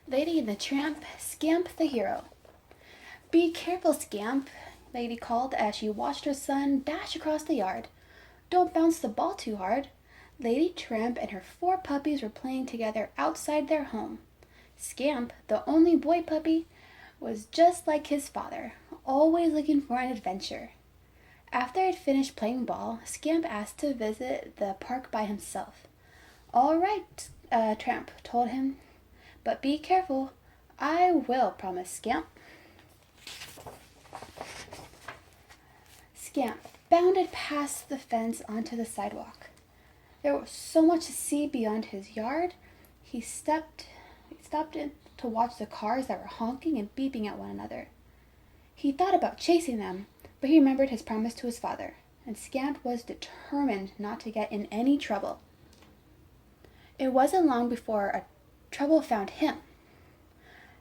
Lady and the Tramp, Scamp the Hero. Be careful, Scamp, Lady called as she watched her son dash across the yard. Don't bounce the ball too hard. Lady Tramp and her 4 puppies were playing together outside their home. Scamp, the only boy puppy, was just like his father, always looking for an adventure. After I'd finished playing ball, Scamp asked to visit the park by himself. All right, Tramp told him, but be careful. I will, promised Scamp. Scamp bounded past the fence onto the sidewalk. There was so much to see beyond his yard. He stopped in to watch the cars that were honking and beeping at one another. He thought about chasing them, but he remembered his promise to his father, and Scamp was determined not to get in any trouble. It wasn't long before trouble found him.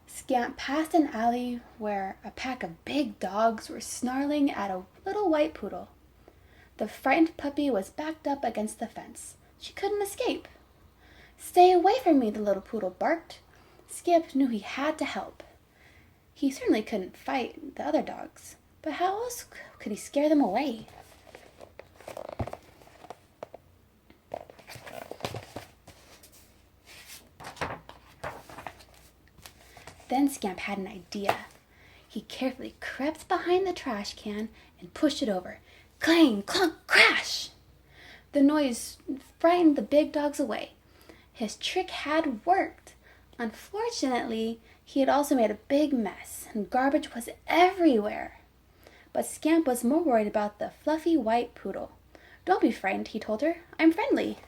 Scamp passed an alley where a pack of big dogs were snarling at a little white poodle. The frightened puppy was backed up against the fence. She couldn't escape. Stay away from me, the little poodle barked. Scamp knew he had to help. He certainly couldn't fight the other dogs, but how else could he scare them away? Then Scamp had an idea. He carefully crept behind the trash can and pushed it over. Clang, clunk, crash! The noise frightened the big dogs away. His trick had worked. Unfortunately, he had also made a big mess, and garbage was everywhere. But Scamp was more worried about the fluffy white poodle. Don't be frightened, he told her. I'm friendly.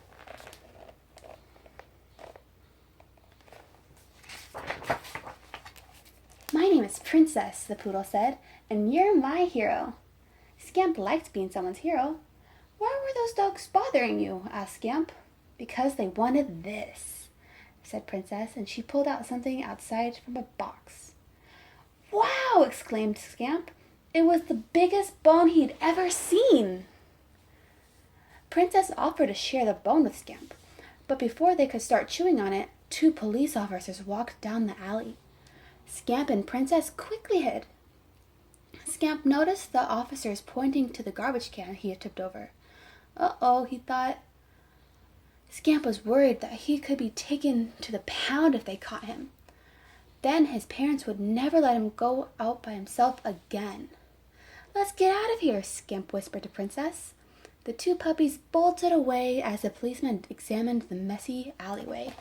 My name is Princess, the poodle said, and you're my hero. Scamp liked being someone's hero. Why were those dogs bothering you? Asked Scamp. Because they wanted this, said Princess, and she pulled out something outside from a box. Wow! Exclaimed Scamp. It was the biggest bone he'd ever seen. Princess offered to share the bone with Scamp, but before they could start chewing on it, 2 police officers walked down the alley. Scamp and Princess quickly hid. Scamp noticed the officers pointing to the garbage can he had tipped over. Uh-oh, he thought. Scamp was worried that he could be taken to the pound if they caught him. Then his parents would never let him go out by himself again. Let's get out of here, Scamp whispered to Princess. The 2 puppies bolted away as the policeman examined the messy alleyway.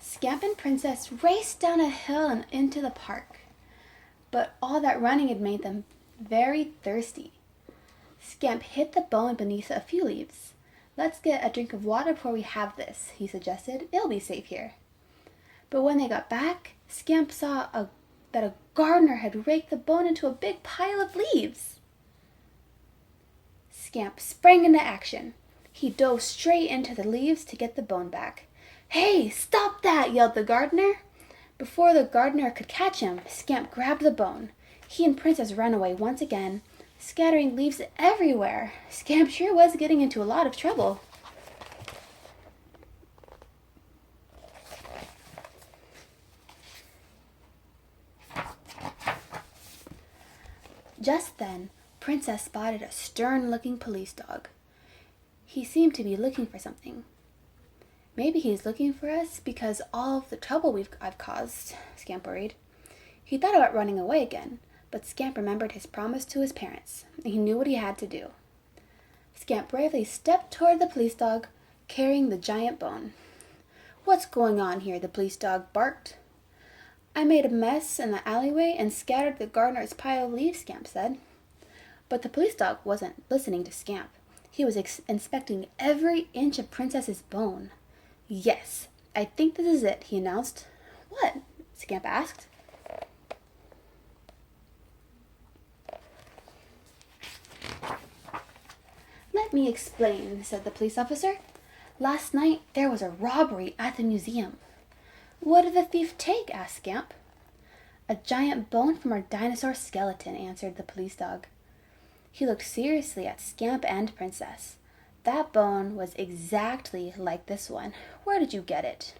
Scamp and Princess raced down a hill and into the park. But all that running had made them very thirsty. Scamp hid the bone beneath a few leaves. Let's get a drink of water before we have this, he suggested. It'll be safe here. But when they got back, Scamp saw that a gardener had raked the bone into a big pile of leaves. Scamp sprang into action. He dove straight into the leaves to get the bone back. Hey, stop that, yelled the gardener. Before the gardener could catch him, Scamp grabbed the bone. He and Princess ran away once again, scattering leaves everywhere. Scamp sure was getting into a lot of trouble. Just then, Princess spotted a stern-looking police dog. He seemed to be looking for something. Maybe he's looking for us because all of the trouble I've caused, Scamp worried. He thought about running away again, but Scamp remembered his promise to his parents, and he knew what he had to do. Scamp bravely stepped toward the police dog, carrying the giant bone. What's going on here? The police dog barked. I made a mess in the alleyway and scattered the gardener's pile of leaves, Scamp said. But the police dog wasn't listening to Scamp. He was inspecting every inch of Princess's bone. Yes, I think this is it, he announced. What? Scamp asked. Let me explain, said the police officer. Last night there was a robbery at the museum. What did the thief take? Asked Scamp. A giant bone from our dinosaur skeleton, answered the police dog. He looked seriously at Scamp and Princess. That bone was exactly like this one. Where did you get it?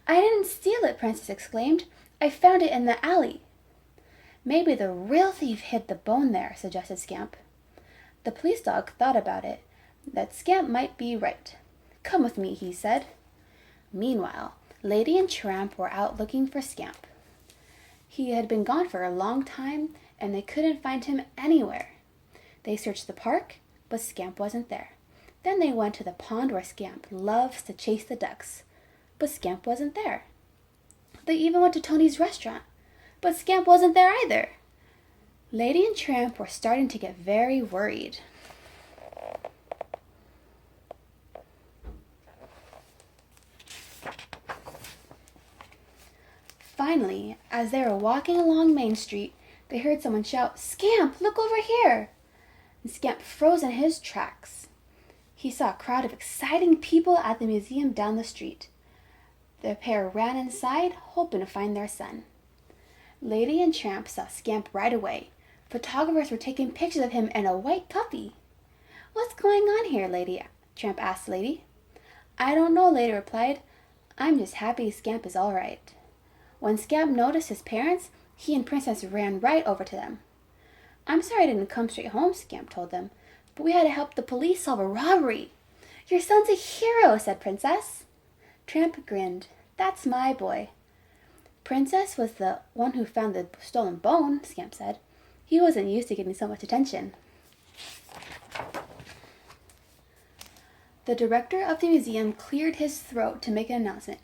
I didn't steal it, Princess exclaimed. I found it in the alley. Maybe the real thief hid the bone there, suggested Scamp. The police dog thought about it. That Scamp might be right. Come with me, he said. Meanwhile, Lady and Tramp were out looking for Scamp. He had been gone for a long time, and they couldn't find him anywhere. They searched the park, but Scamp wasn't there. Then they went to the pond where Scamp loves to chase the ducks, but Scamp wasn't there. They even went to Tony's restaurant, but Scamp wasn't there either. Lady and Tramp were starting to get very worried. Finally, as they were walking along Main Street, they heard someone shout, "Scamp, look over here!" And Scamp froze in his tracks. He saw a crowd of exciting people at the museum down the street. The pair ran inside, hoping to find their son. Lady and Tramp saw Scamp right away. Photographers were taking pictures of him and a white puppy. "What's going on here, Lady?" Tramp asked Lady. "I don't know," Lady replied. "I'm just happy Scamp is all right." When Scamp noticed his parents, he and Princess ran right over to them. "I'm sorry I didn't come straight home," Scamp told them, "but we had to help the police solve a robbery." "Your son's a hero," said Princess. Tramp grinned. "That's my boy." "Princess was the one who found the stolen bone," Scamp said. He wasn't used to getting so much attention. The director of the museum cleared his throat to make an announcement.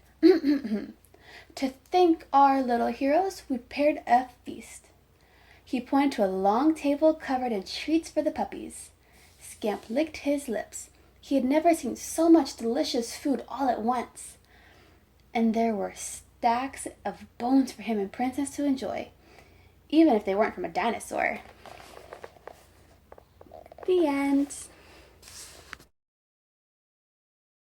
"To thank our little heroes, we prepared a feast." He pointed to a long table covered in treats for the puppies. Scamp licked his lips. He had never seen so much delicious food all at once. And there were stacks of bones for him and Princess to enjoy, even if they weren't from a dinosaur. The end.